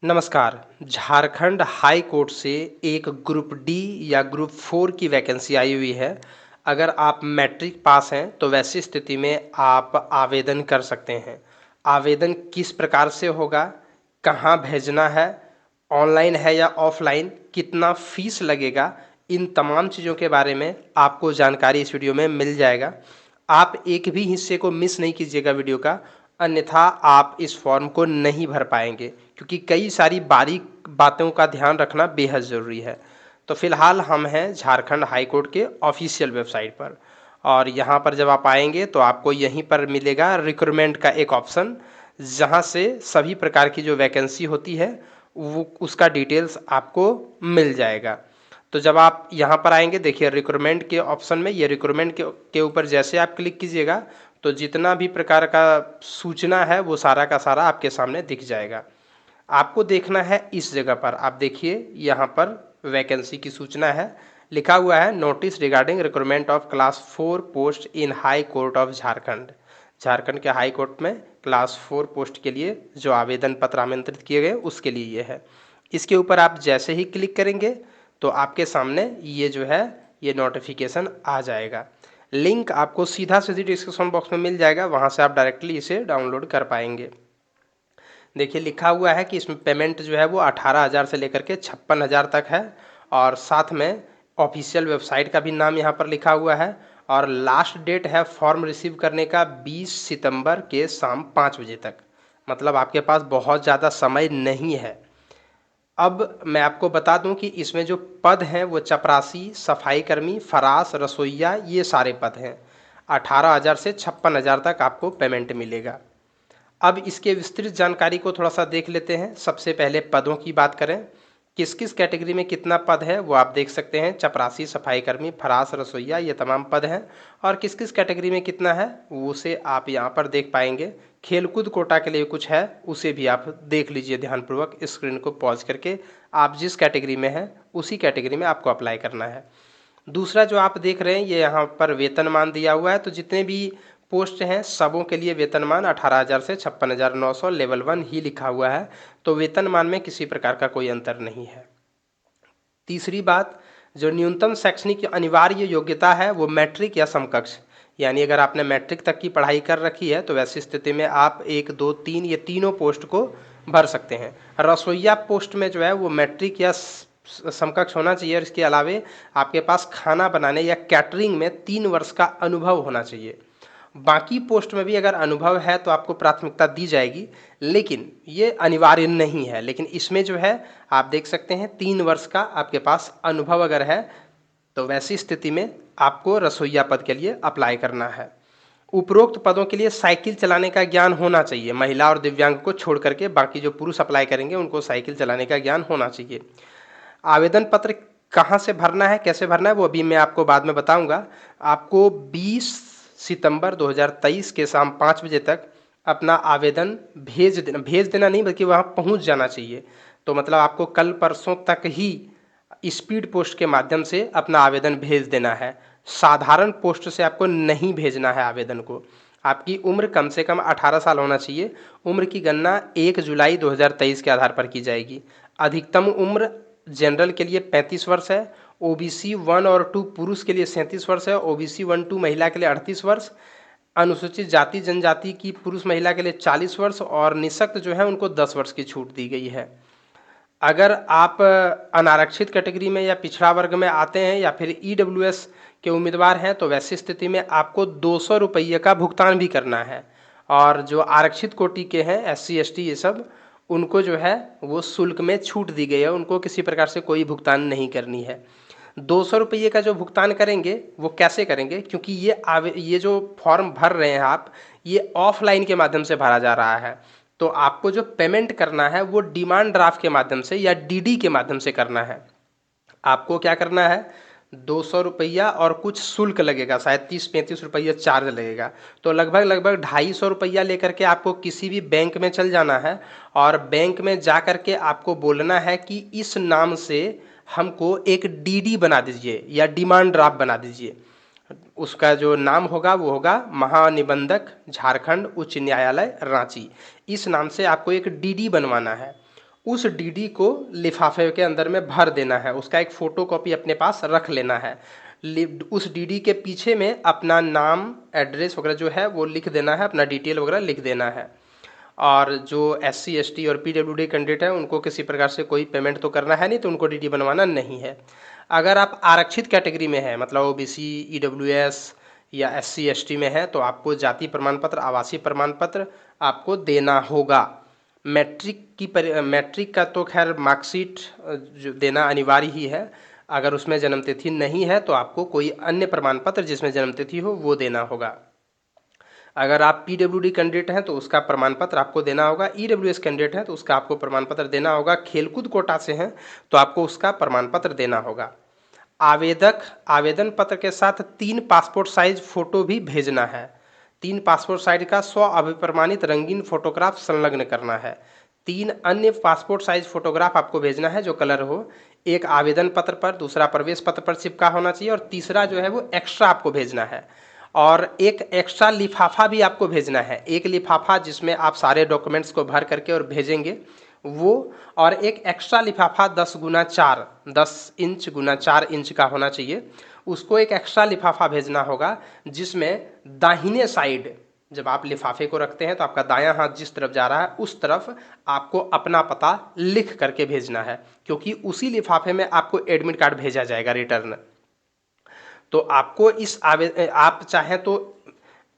नमस्कार। Jharkhand high court से एक ग्रुप डी या ग्रुप 4 की वैकेंसी आई हुई है। अगर आप मैट्रिक पास हैं तो वैसी स्थिति में आप आवेदन कर सकते हैं। आवेदन किस प्रकार से होगा, कहाँ भेजना है, ऑनलाइन है या ऑफलाइन, कितना फीस लगेगा, इन तमाम चीज़ों के बारे में आपको जानकारी इस वीडियो में मिल जाएगा। आप एक भी हिस्से को मिस नहीं कीजिएगा वीडियो का, अन्यथा आप इस फॉर्म को नहीं भर पाएंगे, क्योंकि कई सारी बारीक बातों का ध्यान रखना बेहद ज़रूरी है। तो फिलहाल हम हैं झारखंड हाई कोर्ट के ऑफिशियल वेबसाइट पर, और यहाँ पर जब आप आएंगे तो आपको यहीं पर मिलेगा रिक्रूटमेंट का एक ऑप्शन, जहाँ से सभी प्रकार की जो वैकेंसी होती है वो उसका डिटेल्स आपको मिल जाएगा। तो जब आप यहाँ पर आएंगे, देखिए रिक्रूटमेंट के ऑप्शन में, ये रिक्रूटमेंट के ऊपर जैसे आप क्लिक कीजिएगा तो जितना भी प्रकार का सूचना है वो सारा का सारा आपके सामने दिख जाएगा। आपको देखना है इस जगह पर, आप देखिए यहाँ पर वैकेंसी की सूचना है, लिखा हुआ है notice regarding recruitment of class 4 post in high court of Jharkhand. Jharkhand के हाई कोर्ट में क्लास 4 पोस्ट के लिए जो आवेदन पत्र आमंत्रित किए गए उसके लिए ये है। इसके ऊपर आप जैसे ही क्लिक करेंगे तो आपके सामने ये जो है ये नोटिफिकेशन आ जाएगा। लिंक आपको सीधा सीधी डिस्क्रिप्शन बॉक्स में मिल जाएगा, वहाँ से आप डायरेक्टली इसे डाउनलोड कर पाएंगे। देखिए लिखा हुआ है कि इसमें पेमेंट जो है वो 18,000 से लेकर के 56,000 तक है, और साथ में ऑफिशियल वेबसाइट का भी नाम यहाँ पर लिखा हुआ है, और लास्ट डेट है फॉर्म रिसीव करने का 20 सितंबर के शाम 5 बजे तक। मतलब आपके पास बहुत ज़्यादा समय नहीं है। अब मैं आपको बता दूं कि इसमें जो पद हैं वो चपरासी, सफाई कर्मी, फरास, रसोइया, ये सारे पद हैं। 18,000 से 56,000 तक आपको पेमेंट मिलेगा। अब इसके विस्तृत जानकारी को थोड़ा सा देख लेते हैं। सबसे पहले पदों की बात करें, किस किस कैटेगरी में कितना पद है वो आप देख सकते हैं। चपरासी, सफाई कर्मी, फरास, रसोइया, ये तमाम पद हैं, और किस किस कैटेगरी में कितना है वो उसे आप यहाँ पर देख पाएंगे। खेलकूद कोटा के लिए कुछ है, उसे भी आप देख लीजिए ध्यानपूर्वक, स्क्रीन को पॉज करके। आप जिस कैटेगरी में हैं उसी कैटेगरी में आपको अप्लाई करना है। दूसरा जो आप देख रहे हैं ये यहाँ पर वेतनमान दिया हुआ है, तो जितने भी पोस्ट हैं सबों के लिए वेतनमान 18,000 से 56,900 लेवल 1 ही लिखा हुआ है, तो वेतनमान में किसी प्रकार का कोई अंतर नहीं है। तीसरी बात, जो न्यूनतम शैक्षणिक अनिवार्य योग्यता है वो मैट्रिक या समकक्ष, यानी अगर आपने मैट्रिक तक की पढ़ाई कर रखी है तो वैसी स्थिति में आप 1, 2, 3 ये तीनों पोस्ट को भर सकते हैं। रसोइया पोस्ट में जो है वो मैट्रिक या समकक्ष होना चाहिए, और इसके अलावे आपके पास खाना बनाने या कैटरिंग में 3 वर्ष का अनुभव होना चाहिए। बाकी पोस्ट में भी अगर अनुभव है तो आपको प्राथमिकता दी जाएगी, लेकिन ये अनिवार्य नहीं है। लेकिन इसमें जो है आप देख सकते हैं 3 वर्ष का आपके पास अनुभव अगर है तो वैसी स्थिति में आपको रसोइया पद के लिए अप्लाई करना है। उपरोक्त पदों के लिए साइकिल चलाने का ज्ञान होना चाहिए। महिला और दिव्यांग को छोड़ करके बाकी जो पुरुष अप्लाई करेंगे उनको साइकिल चलाने का ज्ञान होना चाहिए। आवेदन पत्र कहाँ से भरना है, कैसे भरना है वो अभी मैं आपको बाद में बताऊंगा। आपको 20 सितंबर 2023 के शाम 5 बजे तक अपना आवेदन भेज देना नहीं बल्कि वहाँ पहुँच जाना चाहिए। तो मतलब आपको कल परसों तक ही स्पीड पोस्ट के माध्यम से अपना आवेदन भेज देना है। साधारण पोस्ट से आपको नहीं भेजना है आवेदन को। आपकी उम्र कम से कम 18 साल होना चाहिए। उम्र की गणना 1 जुलाई 2023 के आधार पर की जाएगी। अधिकतम उम्र जनरल के लिए 35 वर्ष है, ओबीसी 1 और 2 पुरुष के लिए 37 वर्ष है, ओबीसी 1-2 महिला के लिए 38 वर्ष, अनुसूचित जाति जनजाति की पुरुष महिला के लिए 40 वर्ष, और निःशक्त जो है उनको 10 वर्ष की छूट दी गई है। अगर आप अनारक्षित कैटेगरी में या पिछड़ा वर्ग में आते हैं या फिर ईडब्ल्यूएस के उम्मीदवार हैं तो वैसी स्थिति में आपको 200 रुपये का भुगतान भी करना है। और जो आरक्षित कोटि के हैं एससी एसटी ये सब, उनको जो है वो शुल्क में छूट दी गई है, उनको किसी प्रकार से कोई भुगतान नहीं करनी है। 200 रुपये का जो भुगतान करेंगे वो कैसे करेंगे, क्योंकि ये जो फॉर्म भर रहे हैं आप, ये ऑफलाइन के माध्यम से भरा जा रहा है। तो आपको जो पेमेंट करना है वो डिमांड ड्राफ्ट के माध्यम से या डीडी के माध्यम से करना है। आपको क्या करना है, 200 रुपया और कुछ शुल्क लगेगा, शायद 30-35 रुपया चार्ज लगेगा। तो लगभग 250 रुपया लेकर के आपको किसी भी बैंक में चल जाना है, और बैंक में जा कर के आपको बोलना है कि इस नाम से हमको एक डीडी बना दीजिए या डिमांड ड्राफ्ट बना दीजिए। उसका जो नाम होगा वो होगा महानिबंधक झारखंड उच्च न्यायालय रांची। इस नाम से आपको एक डीडी बनवाना है। उस डीडी को लिफाफे के अंदर में भर देना है, उसका एक फ़ोटोकॉपी अपने पास रख लेना है। उस डीडी के पीछे में अपना नाम, एड्रेस वगैरह जो है वो लिख देना है, अपना डिटेल वगैरह लिख देना है। और जो SC ST और PWD कैंडिडेट है उनको किसी प्रकार से कोई पेमेंट तो करना है नहीं, तो उनको डीडी बनवाना नहीं है। अगर आप आरक्षित कैटेगरी में है, मतलब OBC, EWS या SC ST में है, तो आपको जाति प्रमाण पत्र, आवासीय प्रमाण पत्र आपको देना होगा। मैट्रिक का तो खैर मार्कशीट जो देना अनिवार्य ही है। अगर उसमें जन्मतिथि नहीं है तो आपको कोई अन्य प्रमाण पत्र जिसमें जन्मतिथि हो वो देना होगा। अगर आप PWD कैंडिडेट हैं तो उसका प्रमाण पत्र आपको देना होगा। EWS कैंडिडेट हैं तो उसका आपको प्रमाण पत्र देना होगा। खेलकूद कोटा से हैं तो आपको उसका प्रमाण पत्र देना होगा। आवेदक आवेदन पत्र के साथ 3 पासपोर्ट साइज फोटो भी भेजना है। 3 पासपोर्ट साइज का स्व अभिप्रमाणित रंगीन फोटोग्राफ संलग्न करना है। 3 अन्य पासपोर्ट साइज फोटोग्राफ आपको भेजना है जो कलर हो। एक आवेदन पत्र पर, दूसरा प्रवेश पत्र पर चिपका होना चाहिए और तीसरा जो है वो एक्स्ट्रा आपको भेजना है। और एक एक्स्ट्रा लिफाफा भी आपको भेजना है। एक लिफाफा जिसमें आप सारे डॉक्यूमेंट्स को भर करके और भेजेंगे वो, और एक एक्स्ट्रा लिफाफा 10 इंच गुना 4 इंच का होना चाहिए। उसको एक एक्स्ट्रा लिफाफा भेजना होगा जिसमें दाहिने साइड, जब आप लिफाफे को रखते हैं तो आपका दायां हाथ जिस तरफ जा रहा है उस तरफ आपको अपना पता लिख करके भेजना है, क्योंकि उसी लिफाफे में आपको एडमिट कार्ड भेजा जाएगा रिटर्न। तो आपको आप चाहें तो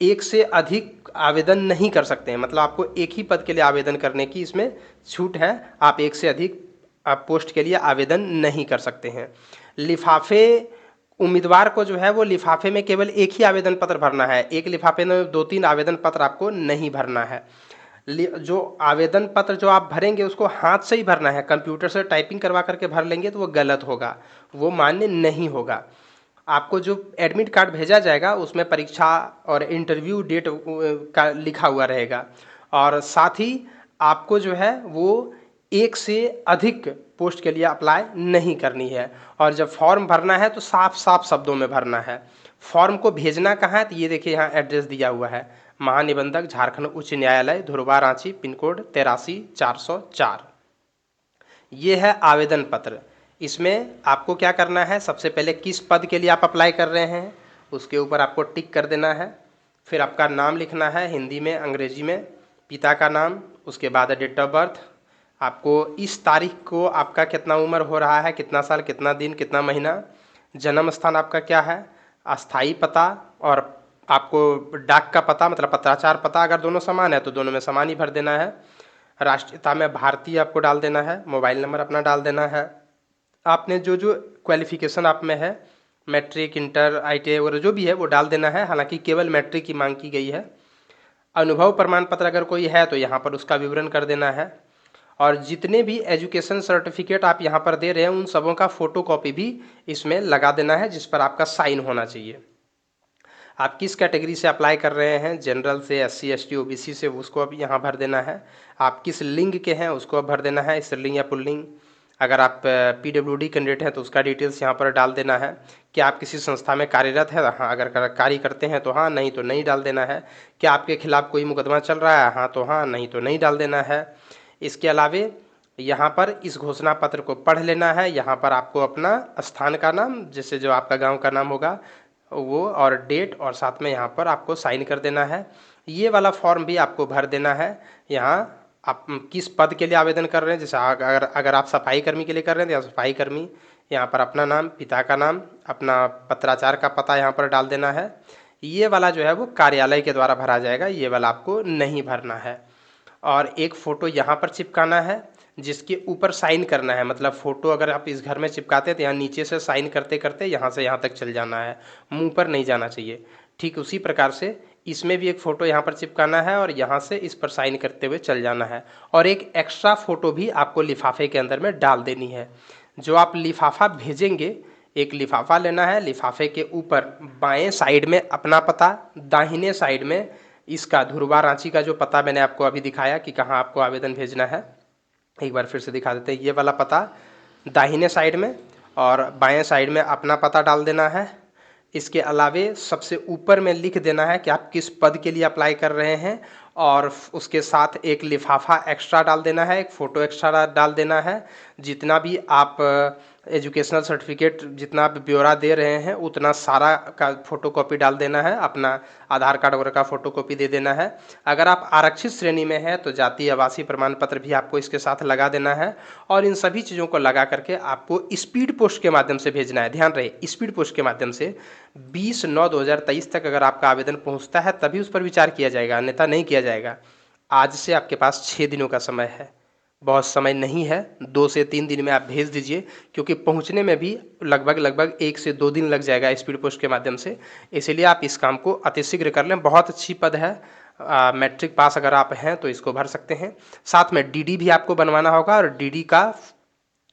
एक से अधिक आवेदन नहीं कर सकते हैं, मतलब आपको एक ही पद के लिए आवेदन करने की इसमें छूट है। आप एक से अधिक आप पोस्ट के लिए आवेदन नहीं कर सकते हैं। लिफाफे, उम्मीदवार को जो है वो लिफाफे में केवल एक ही आवेदन पत्र भरना है। एक लिफाफे में 2-3 आवेदन पत्र आपको नहीं भरना है। जो आवेदन पत्र जो आप भरेंगे उसको हाथ से ही भरना है। कंप्यूटर से टाइपिंग करवा करके भर लेंगे तो वो गलत होगा, वो मान्य नहीं होगा। आपको जो एडमिट कार्ड भेजा जाएगा उसमें परीक्षा और इंटरव्यू डेट का लिखा हुआ रहेगा, और साथ ही आपको जो है वो एक से अधिक पोस्ट के लिए अप्लाई नहीं करनी है। और जब फॉर्म भरना है तो साफ साफ शब्दों में भरना है। फॉर्म को भेजना कहाँ है तो ये देखिए यहाँ एड्रेस दिया हुआ है, महानिबंधक झारखंड उच्च न्यायालय, धुरवा, रांची, पिन कोड 83-404। ये है आवेदन पत्र। इसमें आपको क्या करना है, सबसे पहले किस पद के लिए आप अप्लाई कर रहे हैं उसके ऊपर आपको टिक कर देना है। फिर आपका नाम लिखना है, हिंदी में, अंग्रेजी में, पिता का नाम, उसके बाद डेट ऑफ बर्थ। आपको इस तारीख को आपका कितना उम्र हो रहा है, कितना साल, कितना दिन, कितना महीना, जन्म स्थान आपका क्या है, अस्थाई पता, और आपको डाक का पता मतलब पत्राचार पता, अगर दोनों समान है तो दोनों में समान ही भर देना है। राष्ट्रीयता में भारतीय आपको डाल देना है। मोबाइल नंबर अपना डाल देना है। आपने जो जो क्वालिफिकेशन आप में है, मैट्रिक, इंटर, ITI वगैरह जो भी है वो डाल देना है, हालांकि केवल मैट्रिक की मांग की गई है। अनुभव प्रमाण पत्र अगर कोई है तो यहाँ पर उसका विवरण कर देना है। और जितने भी एजुकेशन सर्टिफिकेट आप यहाँ पर दे रहे हैं उन सबों का फोटोकॉपी भी इसमें लगा देना है, जिस पर आपका साइन होना चाहिए। आप किस कैटेगरी से अप्लाई कर रहे हैं, जनरल से, SC ST OBC से, उसको अब यहाँ भर देना है। आप किस लिंग के हैं उसको अब भर देना है, स्त्रीलिंग या पुल्लिंग। अगर आप PWD कैंडिडेट हैं तो उसका डिटेल्स यहाँ पर डाल देना है। क्या आप किसी संस्था में कार्यरत है, हाँ, अगर कार्य करते हैं तो हाँ, नहीं तो नहीं डाल देना है। क्या आपके खिलाफ कोई मुकदमा चल रहा है, हाँ तो हाँ, नहीं तो नहीं डाल देना है। इसके अलावे यहाँ पर इस घोषणा पत्र को पढ़ लेना है। यहाँ पर आपको अपना स्थान का नाम, जैसे जो आपका गांव का नाम होगा वो, और डेट, और साथ में यहाँ पर आपको साइन कर देना है। ये वाला फॉर्म भी आपको भर देना है। यहाँ आप किस पद के लिए आवेदन कर रहे हैं, जैसे अगर आप सफाई कर्मी के लिए कर रहे हैं तो या सफाई कर्मी, यहाँ पर अपना नाम, पिता का नाम, अपना पत्राचार का पता यहाँ पर डाल देना है। ये वाला जो है वो कार्यालय के द्वारा भरा जाएगा, ये वाला आपको नहीं भरना है। और एक फ़ोटो यहाँ पर चिपकाना है जिसके ऊपर साइन करना है, मतलब फ़ोटो अगर आप इस घर में चिपकाते हैं तो यहाँ नीचे से साइन करते करते यहाँ से यहाँ तक चल जाना है, मुंह पर नहीं जाना चाहिए। ठीक उसी प्रकार से इसमें भी एक फ़ोटो यहाँ पर चिपकाना है और यहाँ से इस पर साइन करते हुए चल जाना है। और एक एक्स्ट्रा फ़ोटो भी आपको लिफाफे के अंदर में डाल देनी है। जो आप लिफाफा भेजेंगे, एक लिफाफा लेना है, लिफाफे के ऊपर बाएं साइड में अपना पता, दाहिने साइड में इसका धुरवा, रांची का जो पता मैंने आपको अभी दिखाया कि कहाँ आपको आवेदन भेजना है, एक बार फिर से दिखा देते हैं। ये वाला पता दाहिने साइड में और बाएं साइड में अपना पता डाल देना है। इसके अलावे सबसे ऊपर में लिख देना है कि आप किस पद के लिए अप्लाई कर रहे हैं और उसके साथ एक लिफाफा एक्स्ट्रा डाल देना है, एक फ़ोटो एक्स्ट्रा डाल देना है। जितना भी आप एजुकेशनल सर्टिफिकेट जितना आप ब्यौरा दे रहे हैं उतना सारा का फ़ोटोकॉपी डाल देना है, अपना आधार कार्ड वगैरह का फ़ोटोकॉपी दे देना है। अगर आप आरक्षित श्रेणी में हैं तो जाति आवासीय प्रमाण पत्र भी आपको इसके साथ लगा देना है। और इन सभी चीज़ों को लगा करके आपको स्पीड पोस्ट के माध्यम से भेजना है। ध्यान रहे, स्पीड पोस्ट के माध्यम से 20/9/2023 तक अगर आपका आवेदन पहुंचता है तभी उस पर विचार किया जाएगा, अन्यथा नहीं किया जाएगा। आज से आपके पास 6 दिनों का समय है, बहुत समय नहीं है। 2 से 3 दिन में आप भेज दीजिए, क्योंकि पहुंचने में भी लगभग 1 से 2 दिन लग जाएगा स्पीड पोस्ट के माध्यम से। इसीलिए आप इस काम को अतिशीघ्र कर लें। बहुत अच्छी पद है। मैट्रिक पास अगर आप हैं तो इसको भर सकते हैं। साथ में डीडी भी आपको बनवाना होगा, और डीडी का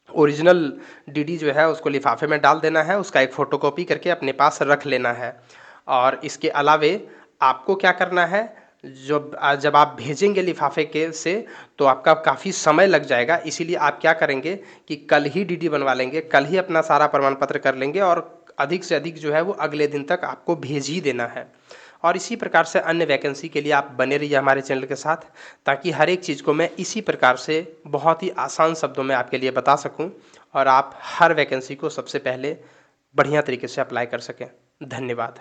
ओरिजिनल डीडी जो है उसको लिफाफे में डाल देना है, उसका एक फ़ोटोकॉपी करके अपने पास रख लेना है। और इसके अलावे आपको क्या करना है, जब आप भेजेंगे लिफाफे के से तो आपका काफ़ी समय लग जाएगा। इसीलिए आप क्या करेंगे कि कल ही डीडी बनवा लेंगे, कल ही अपना सारा प्रमाण पत्र कर लेंगे, और अधिक से अधिक जो है वो अगले दिन तक आपको भेज ही देना है। और इसी प्रकार से अन्य वैकेंसी के लिए आप बने रहिए हमारे चैनल के साथ, ताकि हर एक चीज़ को मैं इसी प्रकार से बहुत ही आसान शब्दों में आपके लिए बता सकूं, और आप हर वैकेंसी को सबसे पहले बढ़िया तरीके से अप्लाई कर सकें। धन्यवाद।